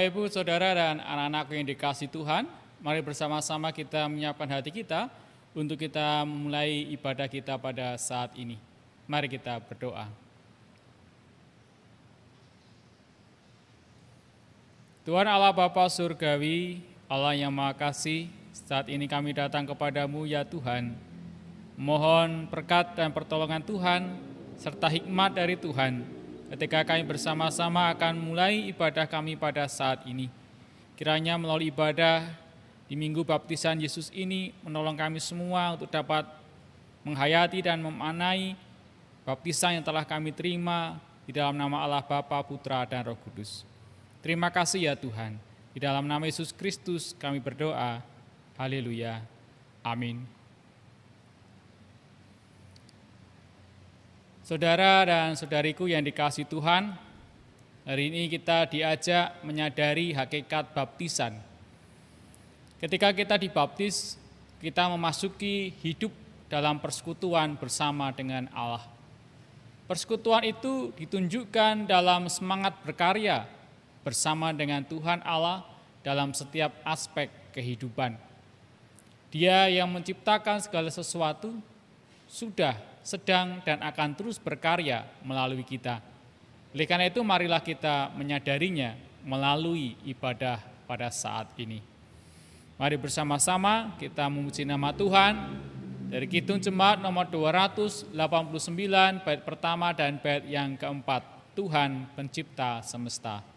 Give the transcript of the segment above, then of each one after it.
Bapak, Ibu, Saudara, dan anak-anakku yang dikasihi Tuhan, mari bersama-sama kita menyiapkan hati kita untuk kita memulai ibadah kita pada saat ini. Mari kita berdoa. Tuhan Allah Bapa Surgawi, Allah yang Maha Kasih, saat ini kami datang kepadamu ya Tuhan. Mohon berkat dan pertolongan Tuhan, serta hikmat dari Tuhan, ketika kami bersama-sama akan mulai ibadah kami pada saat ini. Kiranya melalui ibadah di Minggu Baptisan Yesus ini, menolong kami semua untuk dapat menghayati dan memaknai baptisan yang telah kami terima di dalam nama Allah Bapa, Putra, dan Roh Kudus. Terima kasih ya Tuhan. Di dalam nama Yesus Kristus kami berdoa. Haleluya. Amin. Saudara dan saudariku yang dikasihi Tuhan, hari ini kita diajak menyadari hakikat baptisan. Ketika kita dibaptis, kita memasuki hidup dalam persekutuan bersama dengan Allah. Persekutuan itu ditunjukkan dalam semangat berkarya bersama dengan Tuhan Allah dalam setiap aspek kehidupan. Dia yang menciptakan segala sesuatu sudah, sedang, dan akan terus berkarya melalui kita. Oleh karena itu, marilah kita menyadarinya melalui ibadah pada saat ini. Mari bersama-sama kita memuji nama Tuhan dari Kidung Jemaat nomor 289, bait pertama dan bait yang keempat. Tuhan Pencipta Semesta.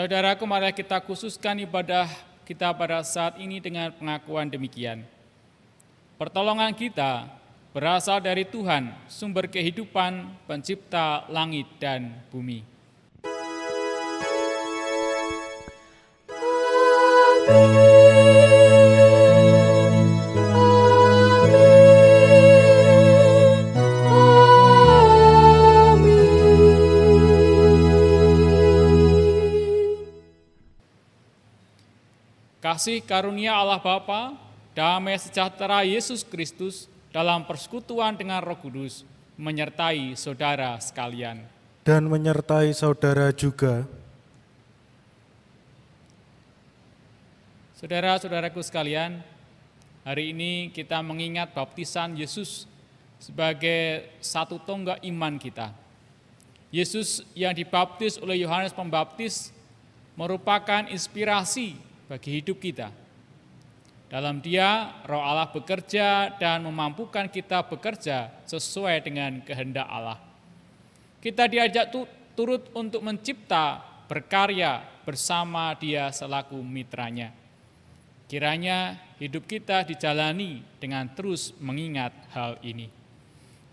Saudaraku, mari kita khususkan ibadah kita pada saat ini dengan pengakuan demikian. Pertolongan kita berasal dari Tuhan, sumber kehidupan, pencipta langit dan bumi. Amin. Kasih karunia Allah Bapa, damai sejahtera Yesus Kristus dalam persekutuan dengan Roh Kudus menyertai saudara sekalian. Dan menyertai saudara juga. Saudara-saudaraku sekalian, hari ini kita mengingat baptisan Yesus sebagai satu tonggak iman kita. Yesus yang dibaptis oleh Yohanes Pembaptis merupakan inspirasi bagi hidup kita. Dalam Dia, Roh Allah bekerja dan memampukan kita bekerja sesuai dengan kehendak Allah. Kita diajak turut untuk mencipta, berkarya bersama Dia selaku mitranya. Kiranya hidup kita dijalani dengan terus mengingat hal ini.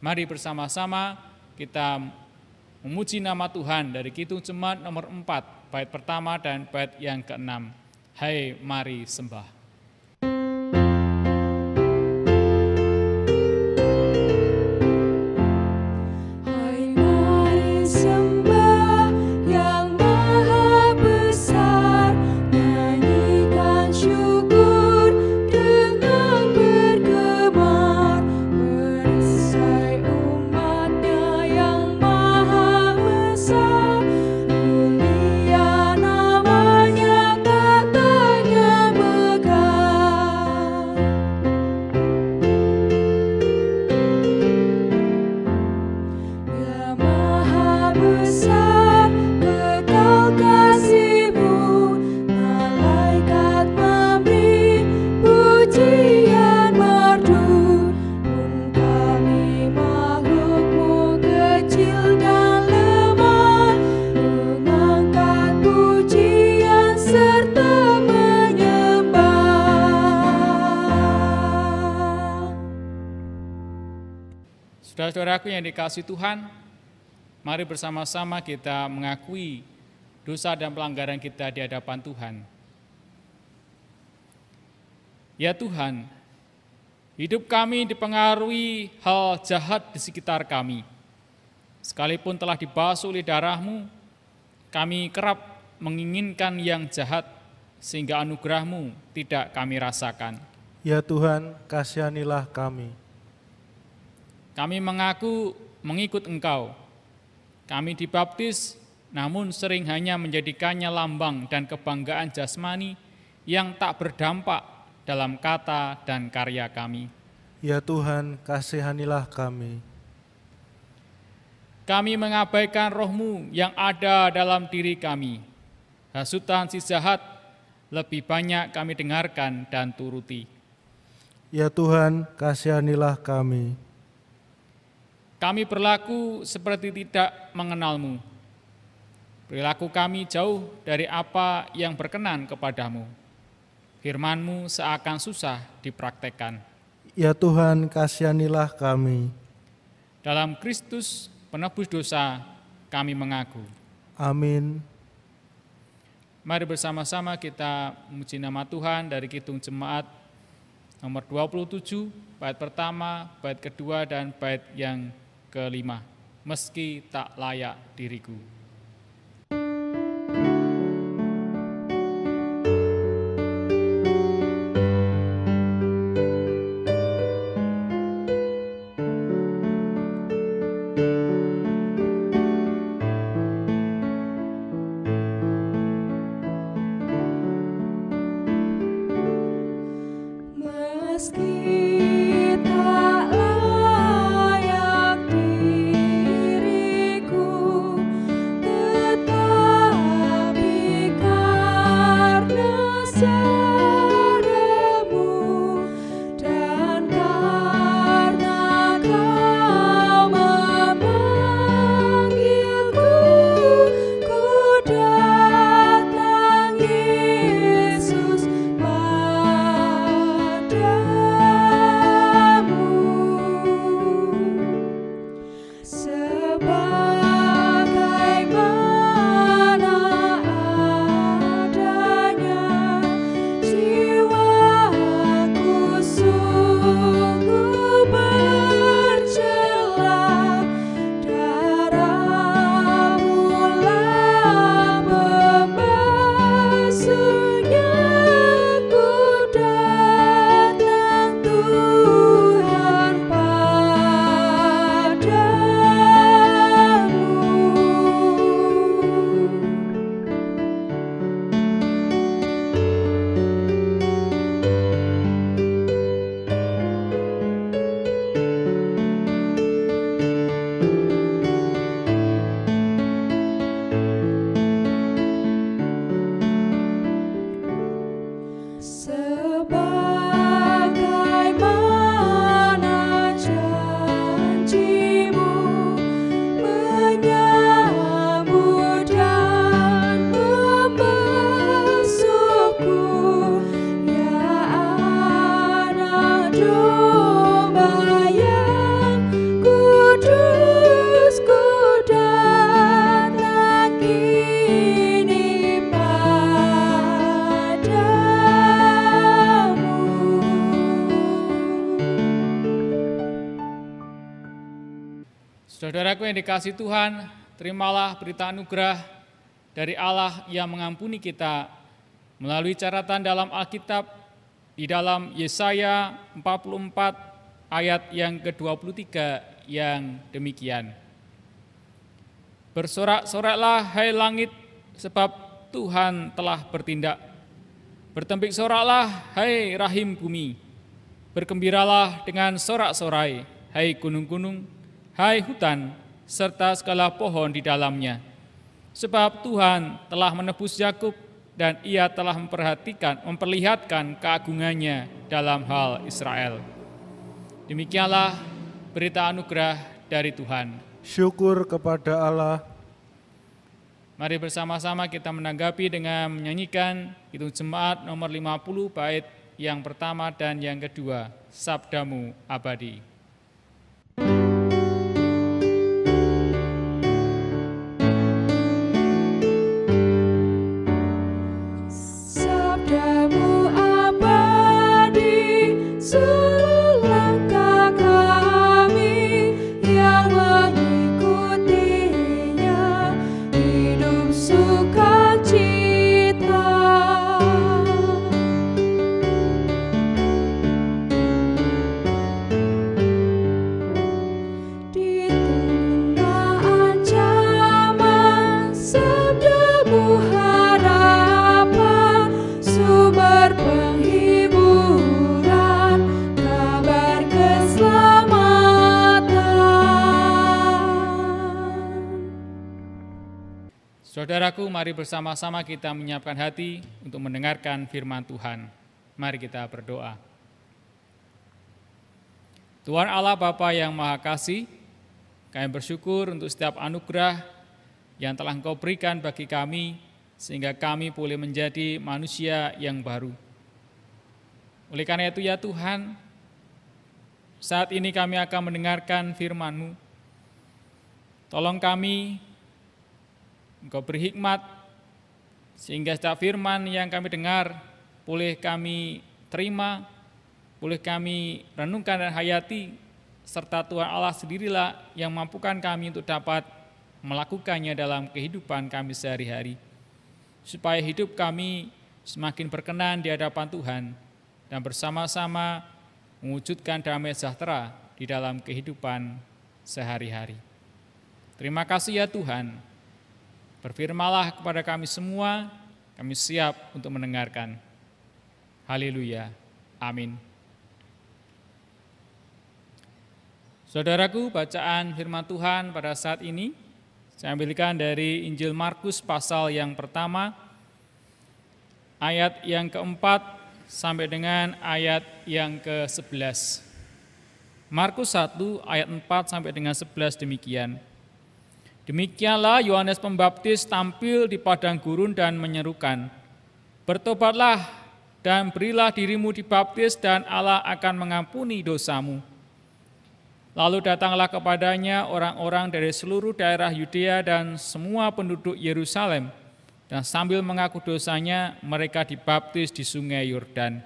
Mari bersama-sama kita memuji nama Tuhan dari Kidung Jemaat nomor 4, bait pertama dan bait yang ke-6. Hai, mari sembah. Mulia namanya, katanya Saudara-saudaraku yang dikasihi Tuhan, mari bersama-sama kita mengakui dosa dan pelanggaran kita di hadapan Tuhan. Ya Tuhan, hidup kami dipengaruhi hal jahat di sekitar kami. Sekalipun telah dibasuh oleh darah-Mu, kami kerap menginginkan yang jahat sehingga anugerah-Mu tidak kami rasakan. Ya Tuhan, kasihanilah kami. Kami mengaku mengikut Engkau. Kami dibaptis, namun sering hanya menjadikannya lambang dan kebanggaan jasmani yang tak berdampak dalam kata dan karya kami. Ya Tuhan, kasihanilah kami. Kami mengabaikan Roh-Mu yang ada dalam diri kami. Hasutan si jahat lebih banyak kami dengarkan dan turuti. Ya Tuhan, kasihanilah kami. Kami berlaku seperti tidak mengenal-Mu. Perilaku kami jauh dari apa yang berkenan kepadamu. Firman-Mu seakan susah dipraktekkan. Ya Tuhan, kasihanilah kami. Dalam Kristus penebus dosa kami mengaku. Amin. Mari bersama-sama kita memuji nama Tuhan dari Kidung Jemaat nomor 27, bait pertama, bait kedua, dan bait yang kelima. Meski tak layak diriku. Saudaraku yang dikasihi Tuhan, terimalah berita anugerah dari Allah yang mengampuni kita melalui catatan dalam Alkitab di dalam Yesaya 44 ayat yang ke-23 yang demikian. Bersorak-soraklah hai langit, sebab Tuhan telah bertindak. Bertembik soraklah hai rahim bumi. Bergembiralah dengan sorak-sorai hai gunung-gunung, hai hutan, serta segala pohon di dalamnya. Sebab Tuhan telah menebus Yakub dan Ia telah memperlihatkan keagungannya dalam hal Israel. Demikianlah berita anugerah dari Tuhan. Syukur kepada Allah. Mari bersama-sama kita menanggapi dengan menyanyikan Kidung Jemaat nomor 50 bait yang pertama dan yang kedua, Sabdamu Abadi. Saudaraku, mari bersama-sama kita menyiapkan hati untuk mendengarkan firman Tuhan. Mari kita berdoa. Tuhan Allah Bapa yang Maha Kasih, kami bersyukur untuk setiap anugerah yang telah Engkau berikan bagi kami, sehingga kami boleh menjadi manusia yang baru. Oleh karena itu ya Tuhan, saat ini kami akan mendengarkan firman-Mu. Tolong kami, Engkau beri hikmat, sehingga setiap firman yang kami dengar boleh kami terima, boleh kami renungkan dan hayati, serta Tuhan Allah sendirilah yang mampukan kami untuk dapat melakukannya dalam kehidupan kami sehari-hari, supaya hidup kami semakin berkenan di hadapan Tuhan dan bersama-sama mewujudkan damai sejahtera di dalam kehidupan sehari-hari. Terima kasih ya Tuhan. Berfirmanlah kepada kami semua, kami siap untuk mendengarkan. Haleluya. Amin. Saudaraku, bacaan firman Tuhan pada saat ini saya ambilkan dari Injil Markus pasal yang pertama, ayat yang keempat sampai dengan ayat yang ke-11. Markus 1 ayat 4 sampai dengan 11 demikian. Demikianlah Yohanes Pembaptis tampil di padang gurun dan menyerukan, "Bertobatlah dan berilah dirimu dibaptis dan Allah akan mengampuni dosamu." Lalu datanglah kepadanya orang-orang dari seluruh daerah Yudea dan semua penduduk Yerusalem, dan sambil mengaku dosanya mereka dibaptis di sungai Yordan.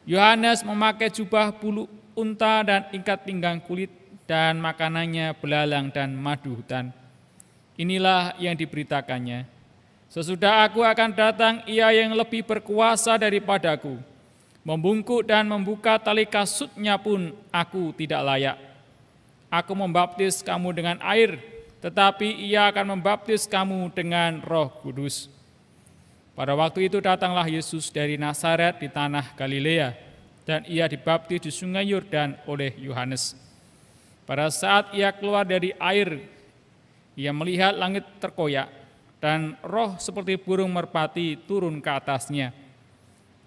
Yohanes memakai jubah bulu unta dan ikat pinggang kulit, dan makanannya belalang dan madu hutan. Inilah yang diberitakannya, "Sesudah aku akan datang, ia yang lebih berkuasa daripadaku. Membungkuk dan membuka tali kasutnya pun aku tidak layak. Aku membaptis kamu dengan air, tetapi ia akan membaptis kamu dengan Roh Kudus." Pada waktu itu datanglah Yesus dari Nazaret di tanah Galilea, dan ia dibaptis di sungai Yordan oleh Yohanes. Pada saat ia keluar dari air, ia melihat langit terkoyak, dan roh seperti burung merpati turun ke atasnya.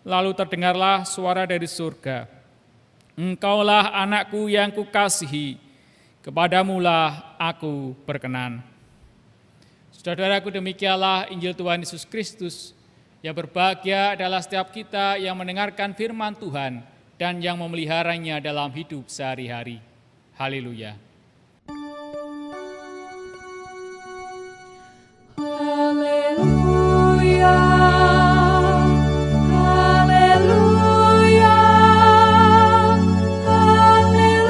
Lalu terdengarlah suara dari surga, "Engkaulah anakku yang kukasihi, kepadamulah aku berkenan." Saudaraku, demikianlah Injil Tuhan Yesus Kristus. Yang berbahagia adalah setiap kita yang mendengarkan firman Tuhan dan yang memeliharanya dalam hidup sehari-hari. Haleluya. Haleluya. Haleluya. Haleluya.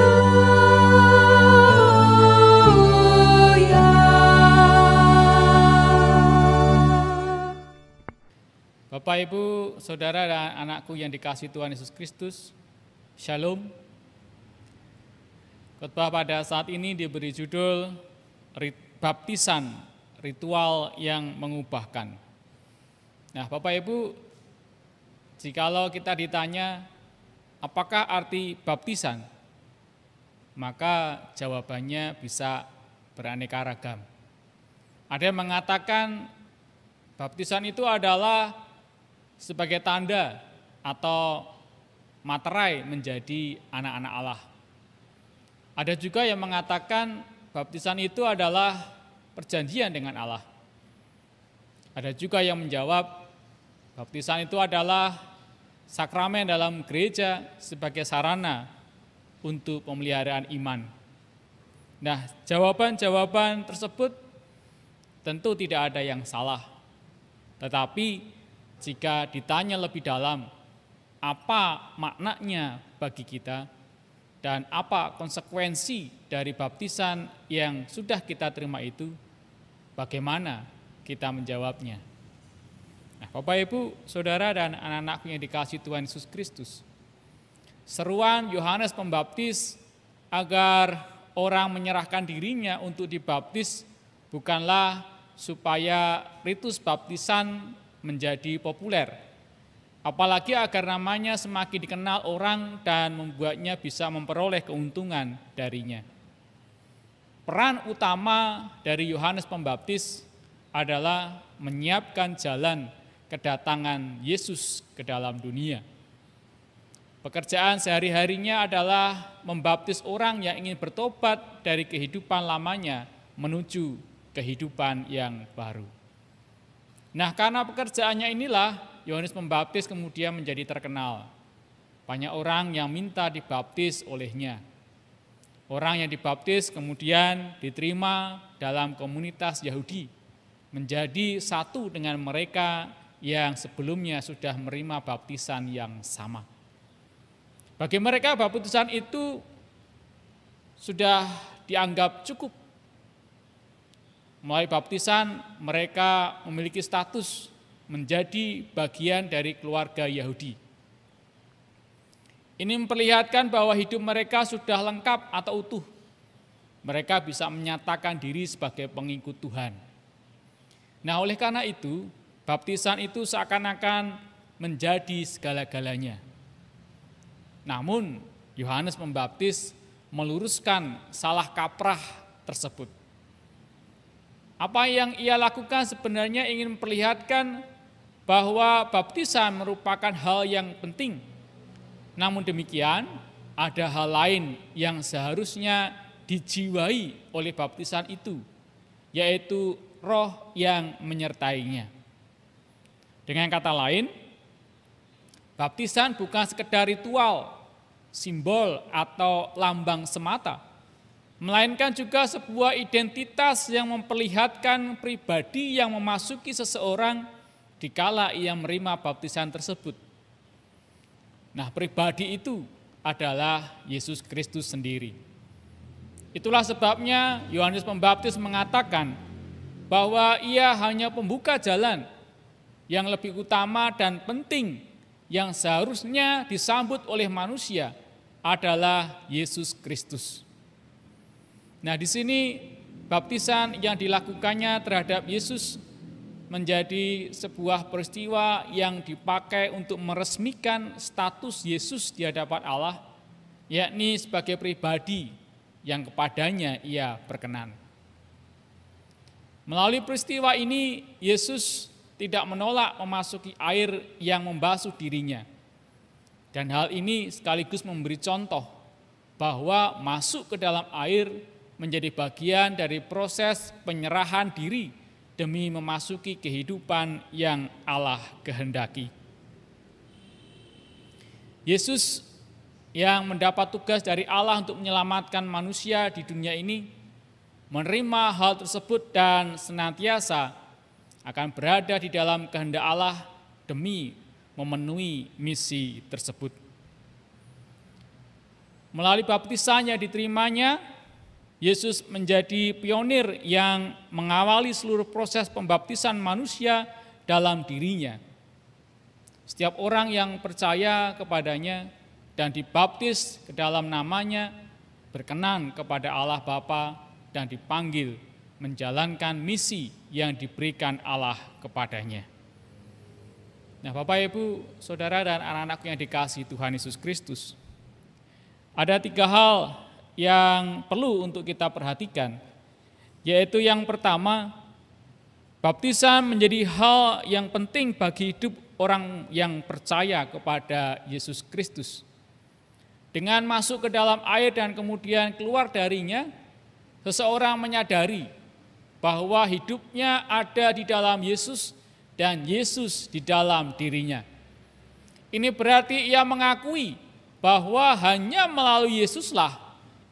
Bapak, Ibu, Saudara, dan anakku yang dikasihi Tuhan Yesus Kristus, Shalom. Khotbah pada saat ini diberi judul Baptisan, Ritual yang Mengubahkan. Nah, Bapak Ibu, jikalau kita ditanya apakah arti baptisan, maka jawabannya bisa beraneka ragam. Ada yang mengatakan baptisan itu adalah sebagai tanda atau materai menjadi anak-anak Allah. Ada juga yang mengatakan baptisan itu adalah perjanjian dengan Allah. Ada juga yang menjawab baptisan itu adalah sakramen dalam gereja sebagai sarana untuk pemeliharaan iman. Nah, jawaban-jawaban tersebut tentu tidak ada yang salah. Tetapi jika ditanya lebih dalam, apa maknanya bagi kita? Dan apa konsekuensi dari baptisan yang sudah kita terima itu? Bagaimana kita menjawabnya? Nah, Bapak, Ibu, Saudara, dan anak-anakku yang dikasihi Tuhan Yesus Kristus, seruan Yohanes Pembaptis agar orang menyerahkan dirinya untuk dibaptis bukanlah supaya ritus baptisan menjadi populer, apalagi agar namanya semakin dikenal orang dan membuatnya bisa memperoleh keuntungan darinya. Peran utama dari Yohanes Pembaptis adalah menyiapkan jalan kedatangan Yesus ke dalam dunia. Pekerjaan sehari-harinya adalah membaptis orang yang ingin bertobat dari kehidupan lamanya menuju kehidupan yang baru. Nah, karena pekerjaannya inilah Yohanes Pembaptis kemudian menjadi terkenal. Banyak orang yang minta dibaptis olehnya. Orang yang dibaptis kemudian diterima dalam komunitas Yahudi, menjadi satu dengan mereka yang sebelumnya sudah menerima baptisan yang sama. Bagi mereka baptisan itu sudah dianggap cukup. Melalui baptisan mereka memiliki status menjadi bagian dari keluarga Yahudi. Ini memperlihatkan bahwa hidup mereka sudah lengkap atau utuh. Mereka bisa menyatakan diri sebagai pengikut Tuhan. Nah, oleh karena itu, baptisan itu seakan-akan menjadi segala-galanya. Namun, Yohanes Pembaptis meluruskan salah kaprah tersebut. Apa yang ia lakukan sebenarnya ingin memperlihatkan bahwa baptisan merupakan hal yang penting. Namun demikian, ada hal lain yang seharusnya dijiwai oleh baptisan itu, yaitu roh yang menyertainya. Dengan kata lain, baptisan bukan sekedar ritual, simbol atau lambang semata, melainkan juga sebuah identitas yang memperlihatkan pribadi yang memasuki seseorang dikala ia menerima baptisan tersebut. Nah, pribadi itu adalah Yesus Kristus sendiri. Itulah sebabnya Yohanes Pembaptis mengatakan bahwa ia hanya pembuka jalan yang lebih utama dan penting yang seharusnya disambut oleh manusia adalah Yesus Kristus. Nah, di sini baptisan yang dilakukannya terhadap Yesus menjadi sebuah peristiwa yang dipakai untuk meresmikan status Yesus di hadapan Allah, yakni sebagai pribadi yang kepadanya ia berkenan. Melalui peristiwa ini, Yesus tidak menolak memasuki air yang membasuh dirinya. Dan hal ini sekaligus memberi contoh bahwa masuk ke dalam air menjadi bagian dari proses penyerahan diri demi memasuki kehidupan yang Allah kehendaki. Yesus yang mendapat tugas dari Allah untuk menyelamatkan manusia di dunia ini, menerima hal tersebut dan senantiasa akan berada di dalam kehendak Allah demi memenuhi misi tersebut. Melalui baptisannya diterimanya, Yesus menjadi pionir yang mengawali seluruh proses pembaptisan manusia dalam dirinya. Setiap orang yang percaya kepadanya dan dibaptis ke dalam namanya berkenan kepada Allah Bapa dan dipanggil menjalankan misi yang diberikan Allah kepadanya. Nah, Bapak, Ibu, Saudara, dan anak-anak yang dikasihi Tuhan Yesus Kristus, ada 3 hal yang perlu untuk kita perhatikan, yaitu yang pertama, baptisan menjadi hal yang penting bagi hidup orang yang percaya kepada Yesus Kristus. Dengan masuk ke dalam air dan kemudian keluar darinya, seseorang menyadari bahwa hidupnya ada di dalam Yesus dan Yesus di dalam dirinya. Ini berarti ia mengakui bahwa hanya melalui Yesuslah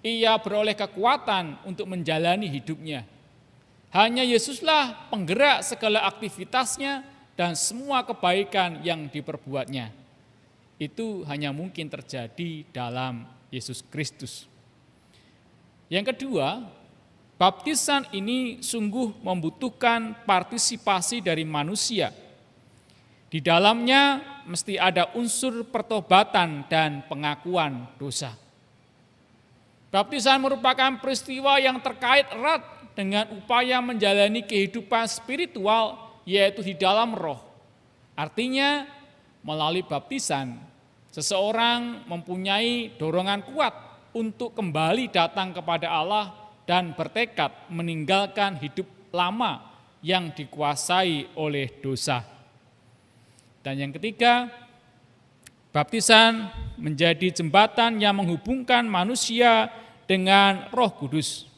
ia beroleh kekuatan untuk menjalani hidupnya. Hanya Yesuslah penggerak segala aktivitasnya dan semua kebaikan yang diperbuatnya. Itu hanya mungkin terjadi dalam Yesus Kristus. Yang kedua, baptisan ini sungguh membutuhkan partisipasi dari manusia. Di dalamnya mesti ada unsur pertobatan dan pengakuan dosa. Baptisan merupakan peristiwa yang terkait erat dengan upaya menjalani kehidupan spiritual, yaitu di dalam roh. Artinya, melalui baptisan, seseorang mempunyai dorongan kuat untuk kembali datang kepada Allah dan bertekad meninggalkan hidup lama yang dikuasai oleh dosa. Dan yang ketiga, baptisan menjadi jembatan yang menghubungkan manusia dengan Roh Kudus.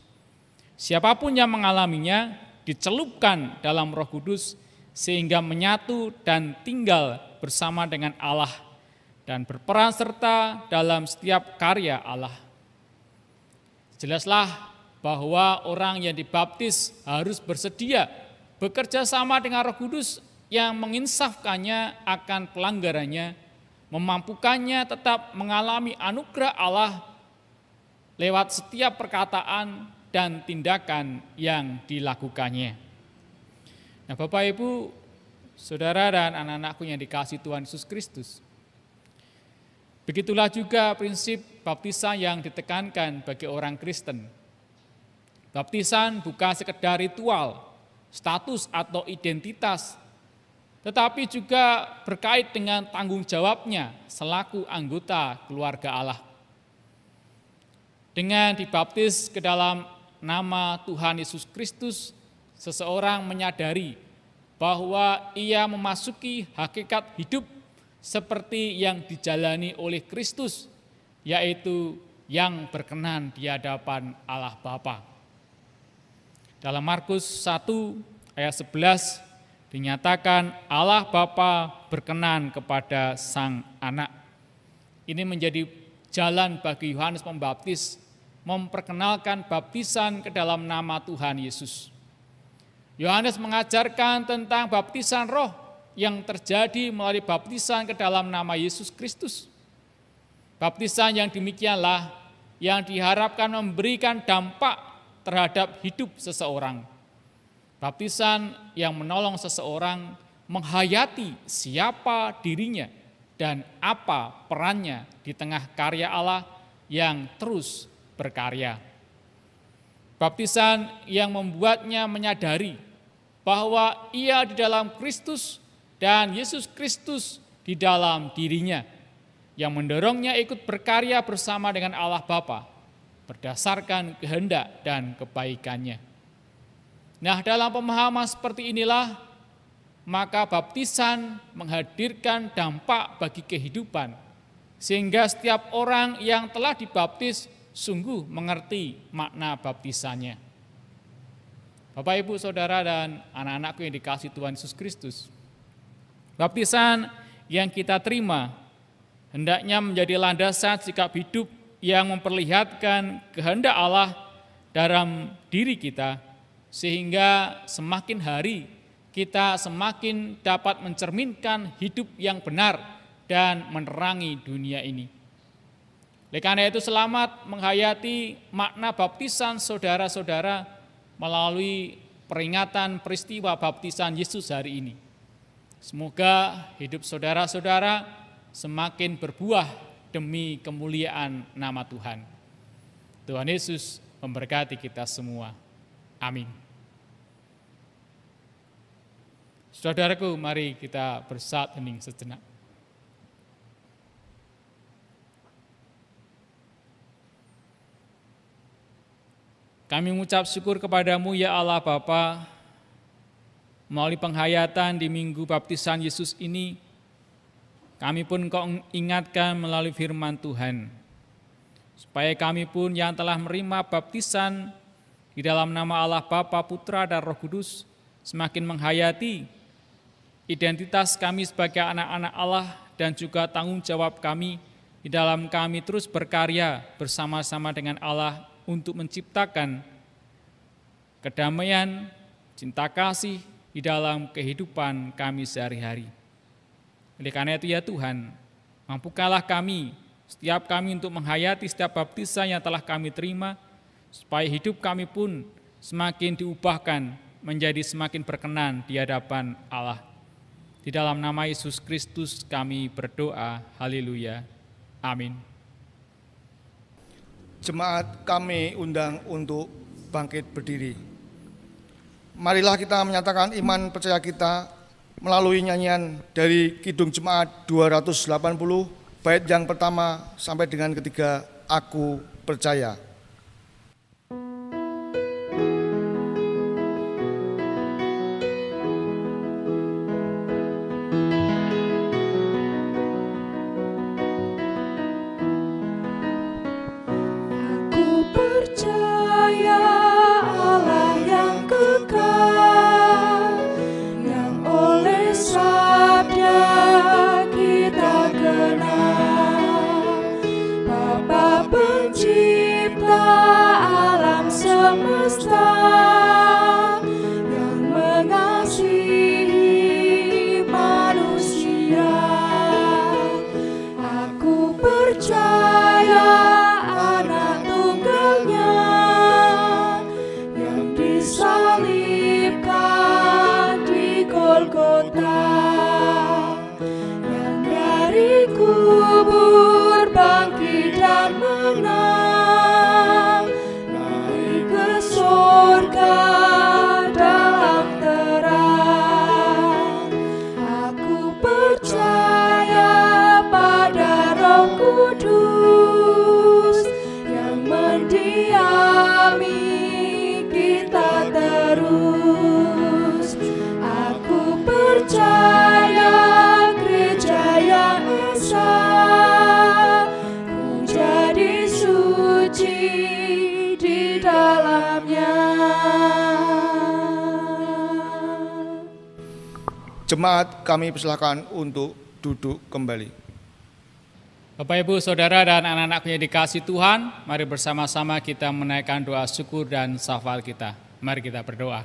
Siapapun yang mengalaminya dicelupkan dalam Roh Kudus sehingga menyatu dan tinggal bersama dengan Allah dan berperan serta dalam setiap karya Allah. Jelaslah bahwa orang yang dibaptis harus bersedia bekerja sama dengan Roh Kudus yang menginsafkannya akan pelanggarannya, memampukannya tetap mengalami anugerah Allah lewat setiap perkataan dan tindakan yang dilakukannya. Nah, Bapak Ibu, saudara dan anak-anakku yang dikasihi Tuhan Yesus Kristus, begitulah juga prinsip baptisan yang ditekankan bagi orang Kristen. Baptisan bukan sekedar ritual, status atau identitas, tetapi juga berkait dengan tanggung jawabnya selaku anggota keluarga Allah. Dengan dibaptis ke dalam nama Tuhan Yesus Kristus, seseorang menyadari bahwa ia memasuki hakikat hidup seperti yang dijalani oleh Kristus, yaitu yang berkenan di hadapan Allah Bapa. Dalam Markus 1 ayat 11 dinyatakan Allah Bapa berkenan kepada Sang Anak. Ini menjadi jalan bagi Yohanes Pembaptis memperkenalkan baptisan ke dalam nama Tuhan Yesus. Yohanes mengajarkan tentang baptisan roh yang terjadi melalui baptisan ke dalam nama Yesus Kristus. Baptisan yang demikianlah yang diharapkan memberikan dampak terhadap hidup seseorang. Baptisan yang menolong seseorang menghayati siapa dirinya dan apa perannya di tengah karya Allah yang terus berkarya. Baptisan yang membuatnya menyadari bahwa ia di dalam Kristus dan Yesus Kristus di dalam dirinya, yang mendorongnya ikut berkarya bersama dengan Allah Bapa berdasarkan kehendak dan kebaikannya. Nah, dalam pemahaman seperti inilah, maka baptisan menghadirkan dampak bagi kehidupan, sehingga setiap orang yang telah dibaptis sungguh mengerti makna baptisannya. Bapak, Ibu, Saudara, dan anak-anakku yang dikasihi Tuhan Yesus Kristus, baptisan yang kita terima hendaknya menjadi landasan sikap hidup yang memperlihatkan kehendak Allah dalam diri kita, sehingga semakin hari kita semakin dapat mencerminkan hidup yang benar dan menerangi dunia ini. Oleh karena itu, selamat menghayati makna baptisan saudara-saudara melalui peringatan peristiwa baptisan Yesus hari ini. Semoga hidup saudara-saudara semakin berbuah demi kemuliaan nama Tuhan. Tuhan Yesus memberkati kita semua. Amin. Saudaraku, mari kita bersatu hening sejenak. Kami mengucap syukur kepadamu ya Allah Bapa, melalui penghayatan di minggu baptisan Yesus ini, kami pun Kau ingatkan melalui firman Tuhan, supaya kami pun yang telah menerima baptisan di dalam nama Allah Bapa, Putra, dan Roh Kudus, semakin menghayati identitas kami sebagai anak-anak Allah dan juga tanggung jawab kami di dalam kami terus berkarya bersama-sama dengan Allah untuk menciptakan kedamaian, cinta kasih di dalam kehidupan kami sehari-hari. Oleh karena itu ya Tuhan, mampukanlah kami, setiap kami untuk menghayati setiap baptisan yang telah kami terima, supaya hidup kami pun semakin diubahkan menjadi semakin berkenan di hadapan Allah. Di dalam nama Yesus Kristus kami berdoa, haleluya, amin. Jemaat kami undang untuk bangkit berdiri. Marilah kita menyatakan iman percaya kita melalui nyanyian dari Kidung Jemaat 280, bait yang pertama sampai dengan ketiga, Aku Percaya. esa yang mengasihi manusia. Aku percaya anak tunggalnya yang disalibkan di Golgota, yang dari kubur bangkit dan menang, naik ke surga dalam terang. Aku percaya pada Roh Kudus yang mendiami kita terus. Aku percaya gereja yang esa, ku jadi suci di dalamnya. Jemaat, kami persilakan untuk duduk kembali. Bapak, Ibu, Saudara, dan anak-anakku yang dikasihi Tuhan, mari bersama-sama kita menaikkan doa syukur dan syafal kita. Mari kita berdoa.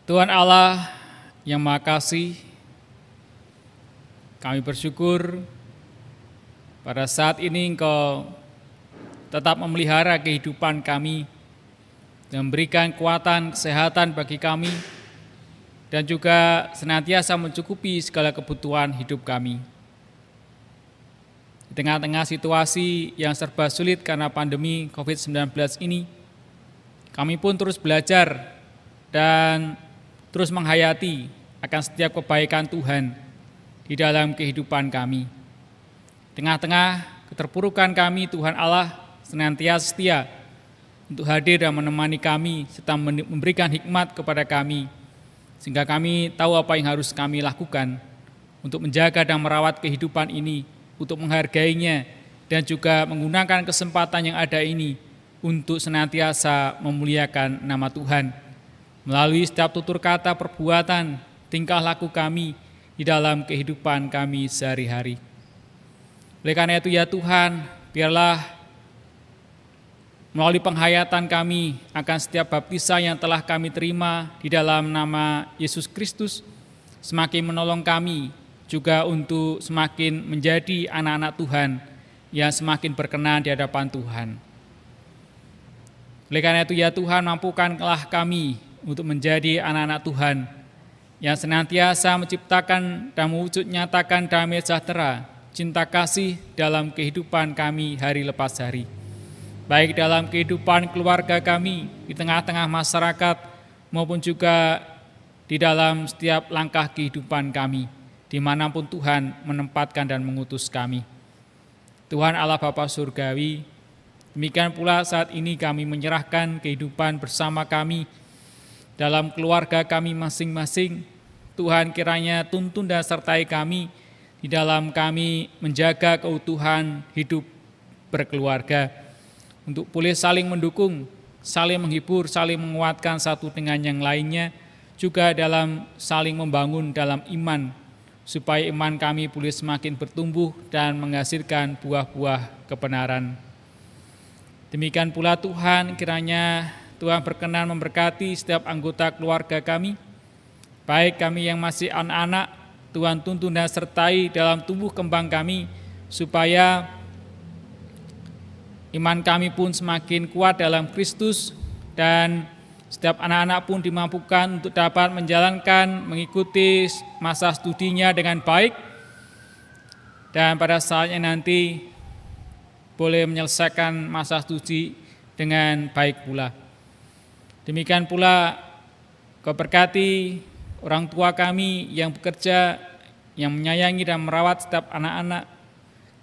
Tuhan Allah yang Maha Kasih, kami bersyukur pada saat ini Engkau tetap memelihara kehidupan kami dan memberikan kekuatan, kesehatan bagi kami, dan juga senantiasa mencukupi segala kebutuhan hidup kami. Di tengah-tengah situasi yang serba sulit karena pandemi COVID-19 ini, kami pun terus belajar dan terus menghayati akan setiap kebaikan Tuhan di dalam kehidupan kami. Di tengah-tengah keterpurukan kami, Tuhan Allah senantiasa setia untuk hadir dan menemani kami serta memberikan hikmat kepada kami, sehingga kami tahu apa yang harus kami lakukan untuk menjaga dan merawat kehidupan ini, untuk menghargainya, dan juga menggunakan kesempatan yang ada ini untuk senantiasa memuliakan nama Tuhan melalui setiap tutur kata, perbuatan, tingkah laku kami di dalam kehidupan kami sehari-hari. Oleh karena itu ya Tuhan, biarlah melalui penghayatan kami akan setiap baptisan yang telah kami terima di dalam nama Yesus Kristus, semakin menolong kami juga untuk semakin menjadi anak-anak Tuhan yang semakin berkenan di hadapan Tuhan. Oleh karena itu ya Tuhan, mampukanlah kami untuk menjadi anak-anak Tuhan yang senantiasa menciptakan dan mewujud nyatakan damai sejahtera, cinta kasih dalam kehidupan kami hari lepas hari. Baik dalam kehidupan keluarga kami, di tengah-tengah masyarakat, maupun juga di dalam setiap langkah kehidupan kami, dimanapun Tuhan menempatkan dan mengutus kami. Tuhan Allah Bapa Surgawi, demikian pula saat ini kami menyerahkan kehidupan bersama kami dalam keluarga kami masing-masing. Tuhan kiranya tuntun dan sertai kami di dalam kami menjaga keutuhan hidup berkeluarga, untuk boleh saling mendukung, saling menghibur, saling menguatkan satu dengan yang lainnya, juga dalam saling membangun dalam iman, supaya iman kami boleh semakin bertumbuh dan menghasilkan buah-buah kebenaran. Demikian pula Tuhan, kiranya Tuhan berkenan memberkati setiap anggota keluarga kami, baik kami yang masih anak-anak, Tuhan tuntun dan sertai dalam tumbuh kembang kami, supaya iman kami pun semakin kuat dalam Kristus, dan setiap anak-anak pun dimampukan untuk dapat menjalankan, mengikuti masa studinya dengan baik, dan pada saatnya nanti boleh menyelesaikan masa studi dengan baik pula. Demikian pula Kau berkati orang tua kami yang bekerja, yang menyayangi dan merawat setiap anak-anak.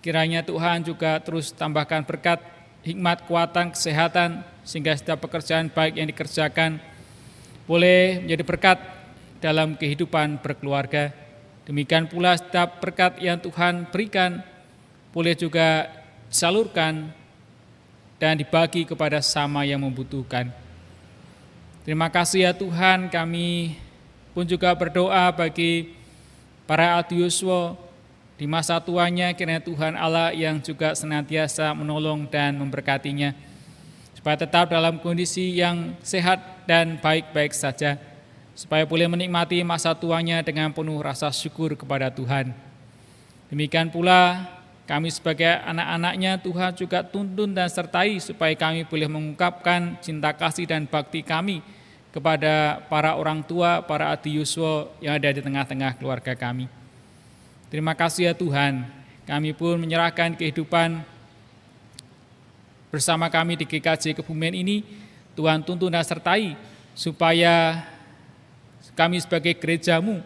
Kiranya Tuhan juga terus tambahkan berkat, hikmat, kekuatan, kesehatan, sehingga setiap pekerjaan baik yang dikerjakan boleh menjadi berkat dalam kehidupan berkeluarga. Demikian pula setiap berkat yang Tuhan berikan boleh juga disalurkan dan dibagi kepada sesama yang membutuhkan. Terima kasih ya Tuhan, kami pun juga berdoa bagi para adiuswa Di masa tuanya kiranya Tuhan Allah yang juga senantiasa menolong dan memberkatinya, supaya tetap dalam kondisi yang sehat dan baik-baik saja, supaya boleh menikmati masa tuanya dengan penuh rasa syukur kepada Tuhan. Demikian pula kami sebagai anak-anaknya Tuhan juga tuntun dan sertai supaya kami boleh mengungkapkan cinta kasih dan bakti kami kepada para orang tua, para adiuswa yang ada di tengah-tengah keluarga kami. Terima kasih ya Tuhan, kami pun menyerahkan kehidupan bersama kami di GKJ Kebumen ini, Tuhan tuntun dan sertai supaya kami sebagai gereja-Mu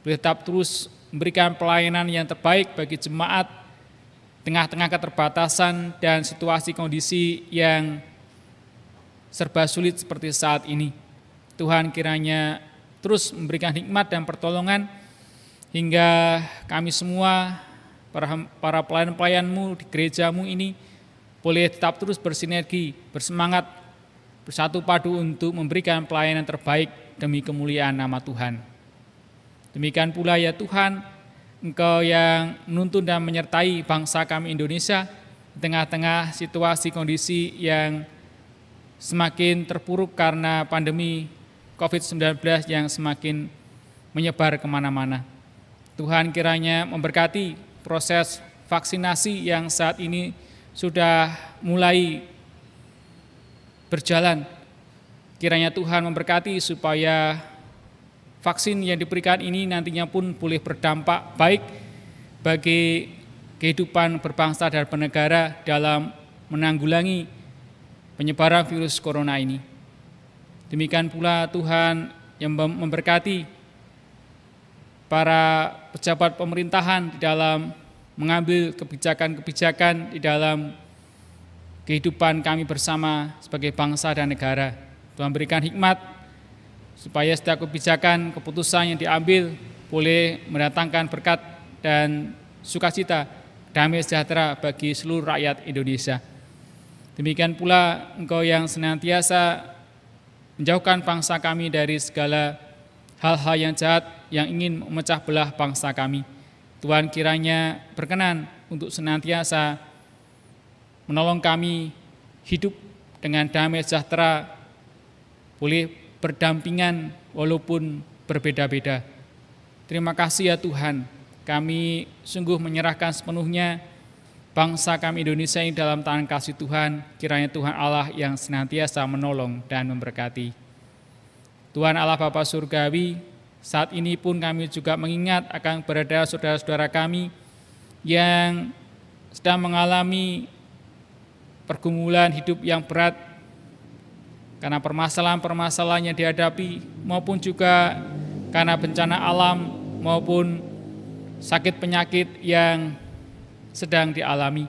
boleh tetap terus memberikan pelayanan yang terbaik bagi jemaat tengah-tengah keterbatasan dan situasi kondisi yang serba sulit seperti saat ini. Tuhan kiranya terus memberikan hikmat dan pertolongan hingga kami semua, para pelayan-pelayan-Mu di gereja-Mu ini boleh tetap terus bersinergi, bersemangat, bersatu padu untuk memberikan pelayanan terbaik demi kemuliaan nama Tuhan. Demikian pula ya Tuhan, Engkau yang menuntun dan menyertai bangsa kami Indonesia di tengah-tengah situasi kondisi yang semakin terpuruk karena pandemi COVID-19 yang semakin menyebar kemana-mana. Tuhan kiranya memberkati proses vaksinasi yang saat ini sudah mulai berjalan. Kiranya Tuhan memberkati supaya vaksin yang diberikan ini nantinya pun boleh berdampak baik bagi kehidupan berbangsa dan bernegara dalam menanggulangi penyebaran virus corona ini. Demikian pula Tuhan yang memberkati para pejabat pemerintahan di dalam mengambil kebijakan-kebijakan di dalam kehidupan kami bersama sebagai bangsa dan negara. Tuhan berikan hikmat supaya setiap kebijakan, keputusan yang diambil boleh mendatangkan berkat dan sukacita, damai sejahtera bagi seluruh rakyat Indonesia. Demikian pula Engkau yang senantiasa menjauhkan bangsa kami dari segala hal-hal yang jahat yang ingin memecah belah bangsa kami. Tuhan kiranya berkenan untuk senantiasa menolong kami hidup dengan damai sejahtera, boleh berdampingan walaupun berbeda-beda. Terima kasih ya Tuhan, kami sungguh menyerahkan sepenuhnya bangsa kami Indonesia ini dalam tangan kasih Tuhan. Kiranya Tuhan Allah yang senantiasa menolong dan memberkati. Tuhan Allah Bapa Surgawi, saat ini pun kami juga mengingat akan keberadaan saudara-saudara kami yang sedang mengalami pergumulan hidup yang berat karena permasalahan-permasalahan yang dihadapi maupun juga karena bencana alam maupun sakit penyakit yang sedang dialami.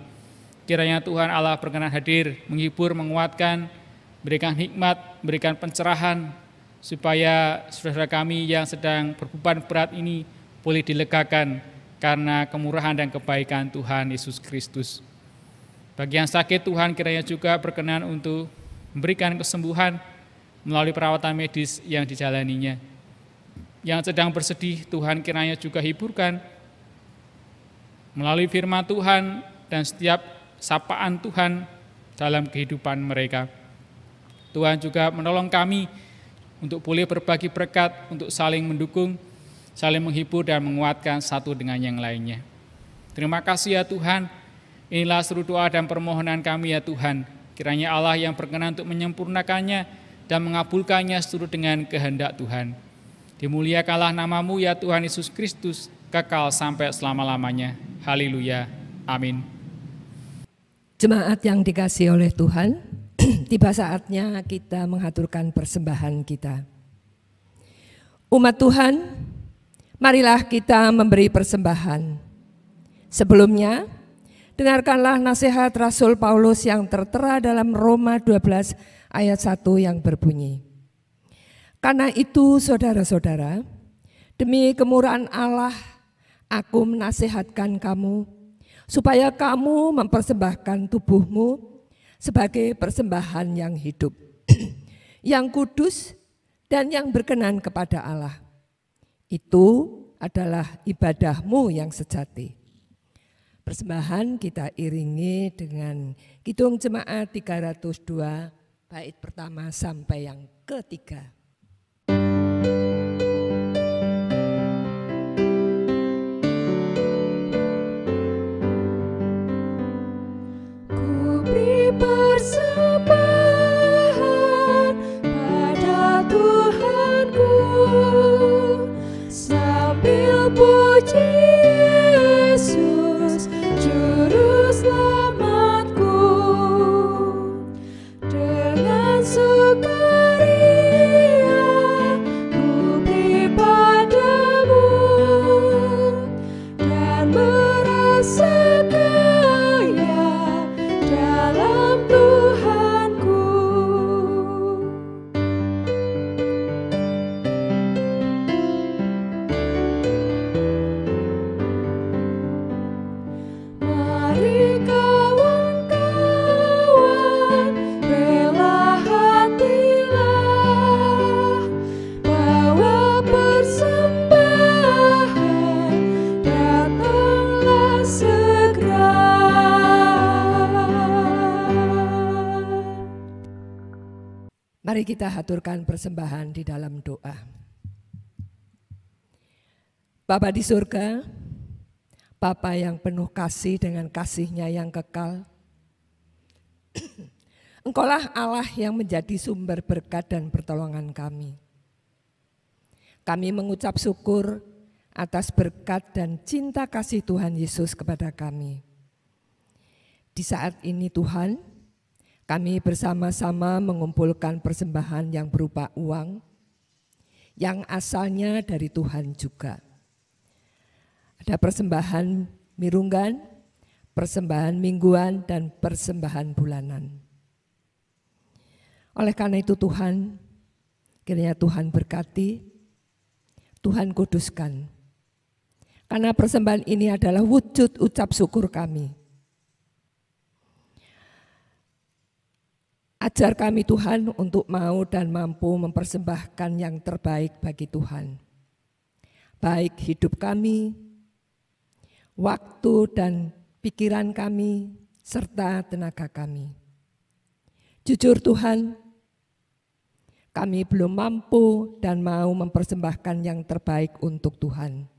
Kiranya Tuhan Allah berkenan hadir, menghibur, menguatkan, berikan hikmat, berikan pencerahan, supaya saudara kami yang sedang berbeban berat ini boleh dilegakan karena kemurahan dan kebaikan Tuhan Yesus Kristus. Bagi yang sakit, Tuhan kiranya juga berkenan untuk memberikan kesembuhan melalui perawatan medis yang dijalaninya. Yang sedang bersedih, Tuhan kiranya juga hiburkan melalui firman Tuhan dan setiap sapaan Tuhan dalam kehidupan mereka. Tuhan juga menolong kami untuk boleh berbagi berkat, untuk saling mendukung, saling menghibur dan menguatkan satu dengan yang lainnya. Terima kasih ya Tuhan, inilah seluruh doa dan permohonan kami ya Tuhan. Kiranya Allah yang berkenan untuk menyempurnakannya dan mengabulkannya seturut dengan kehendak Tuhan. Dimuliakanlah nama-Mu ya Tuhan Yesus Kristus, kekal sampai selama-lamanya. Haleluya. Amin. Jemaat yang dikasihi oleh Tuhan, tiba saatnya kita mengaturkan persembahan kita. Umat Tuhan, marilah kita memberi persembahan. Sebelumnya, dengarkanlah nasihat Rasul Paulus yang tertera dalam Roma 12 ayat 1 yang berbunyi, "Karena itu saudara-saudara, demi kemurahan Allah, aku menasihatkan kamu, supaya kamu mempersembahkan tubuhmu sebagai persembahan yang hidup, yang kudus dan yang berkenan kepada Allah. Itu adalah ibadahmu yang sejati." Persembahan kita iringi dengan Kidung Jemaat 302 bait pertama sampai yang ketiga. Ku beri persembahan pada Tuhanku sambil puji Yesus Juru Selamatku, dengan sukaria ku beri padamu dan merasa kaya dalam Tuhanku. Mari kawan-kawan, rela hatilah, bawa persembahan, datanglah segera. Mari kita haturkan persembahan di dalam doa. Bapa di surga, Bapa yang penuh kasih dengan kasih-Nya yang kekal, Engkaulah Allah yang menjadi sumber berkat dan pertolongan kami. Kami mengucap syukur atas berkat dan cinta kasih Tuhan Yesus kepada kami. Di saat ini Tuhan, kami bersama-sama mengumpulkan persembahan yang berupa uang, yang asalnya dari Tuhan juga. Ada persembahan mirunggan, persembahan mingguan, dan persembahan bulanan. Oleh karena itu Tuhan, kiranya Tuhan berkati, Tuhan kuduskan. Karena persembahan ini adalah wujud ucap syukur kami. Ajar kami Tuhan untuk mau dan mampu mempersembahkan yang terbaik bagi Tuhan. Baik hidup kami, waktu dan pikiran kami, serta tenaga kami. Jujur Tuhan, kami belum mampu dan mau mempersembahkan yang terbaik untuk Tuhan.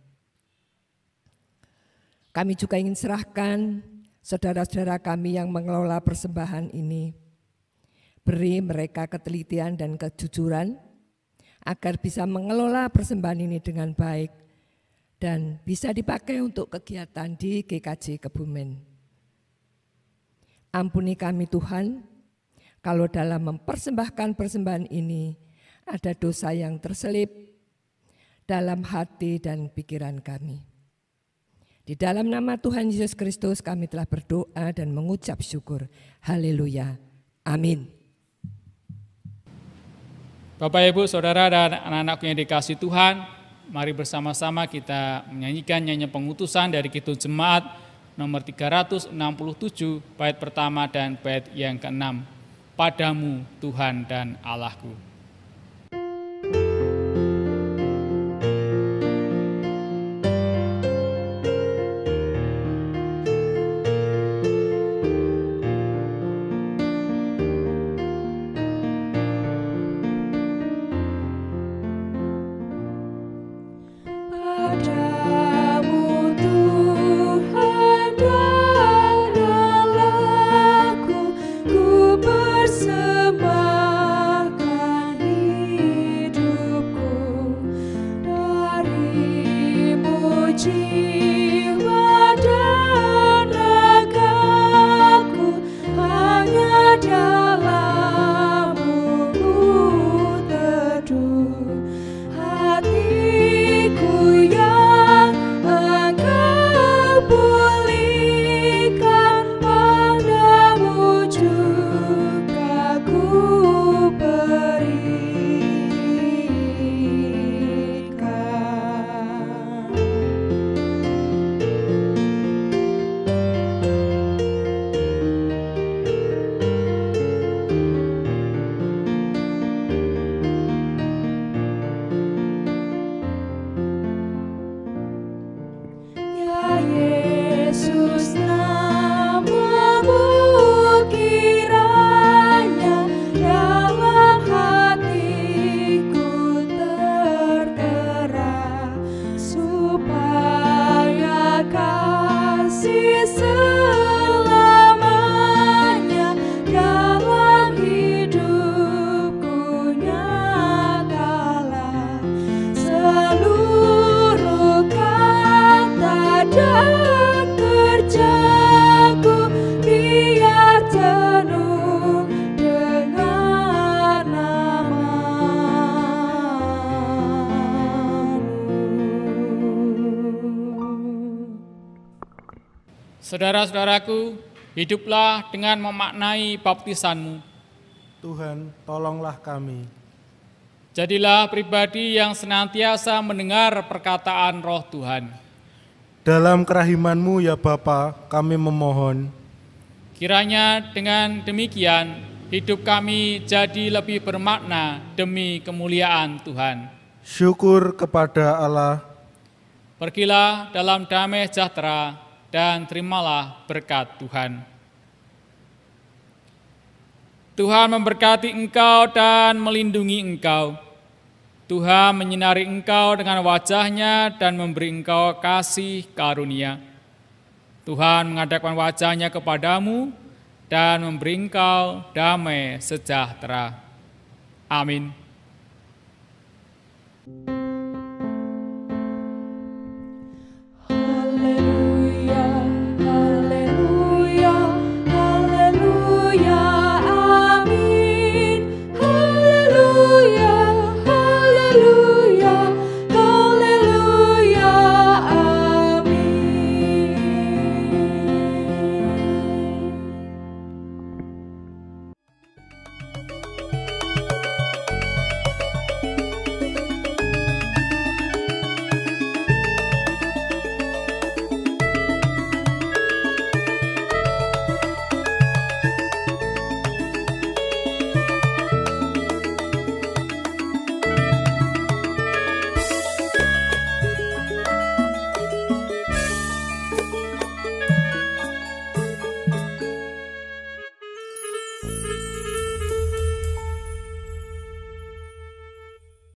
Kami juga ingin serahkan saudara-saudara kami yang mengelola persembahan ini. Beri mereka ketelitian dan kejujuran agar bisa mengelola persembahan ini dengan baik dan bisa dipakai untuk kegiatan di GKJ Kebumen. Ampuni kami Tuhan, kalau dalam mempersembahkan persembahan ini ada dosa yang terselip dalam hati dan pikiran kami. Di dalam nama Tuhan Yesus Kristus kami telah berdoa dan mengucap syukur. Haleluya. Amin. Bapak, Ibu, Saudara, dan anak-anakku yang dikasihi Tuhan, mari bersama-sama kita menyanyikan nyanyian pengutusan dari Kidung Jemaat nomor 367, bait pertama dan bait yang ke-6. Padamu Tuhan dan Allahku. Padamu Tuhan dan Allahku, ku persembahkan hidupku. Darimu jiwa dan ragaku, hanya dalam-Mu ku teduh. Hatiku yang Engkau pulihkan, padamu juga ku berikan. kasih selamanya dalam hidupku nyatalah seluruh kata dan kerjaku biar penuh dengan nama-Mu. Saudara-saudaraku, hiduplah dengan memaknai baptisanmu. Tuhan, tolonglah kami. Jadilah pribadi yang senantiasa mendengar perkataan Roh Tuhan. Dalam kerahiman-Mu ya Bapa, kami memohon. Kiranya dengan demikian hidup kami jadi lebih bermakna demi kemuliaan Tuhan. Syukur kepada Allah. Pergilah dalam damai sejahtera dan terimalah berkat Tuhan. Tuhan memberkati engkau dan melindungi engkau. Tuhan menyinari engkau dengan wajah-Nya dan memberi engkau kasih karunia. Tuhan menghadapkan wajah-Nya kepadamu dan memberi engkau damai sejahtera. Amin.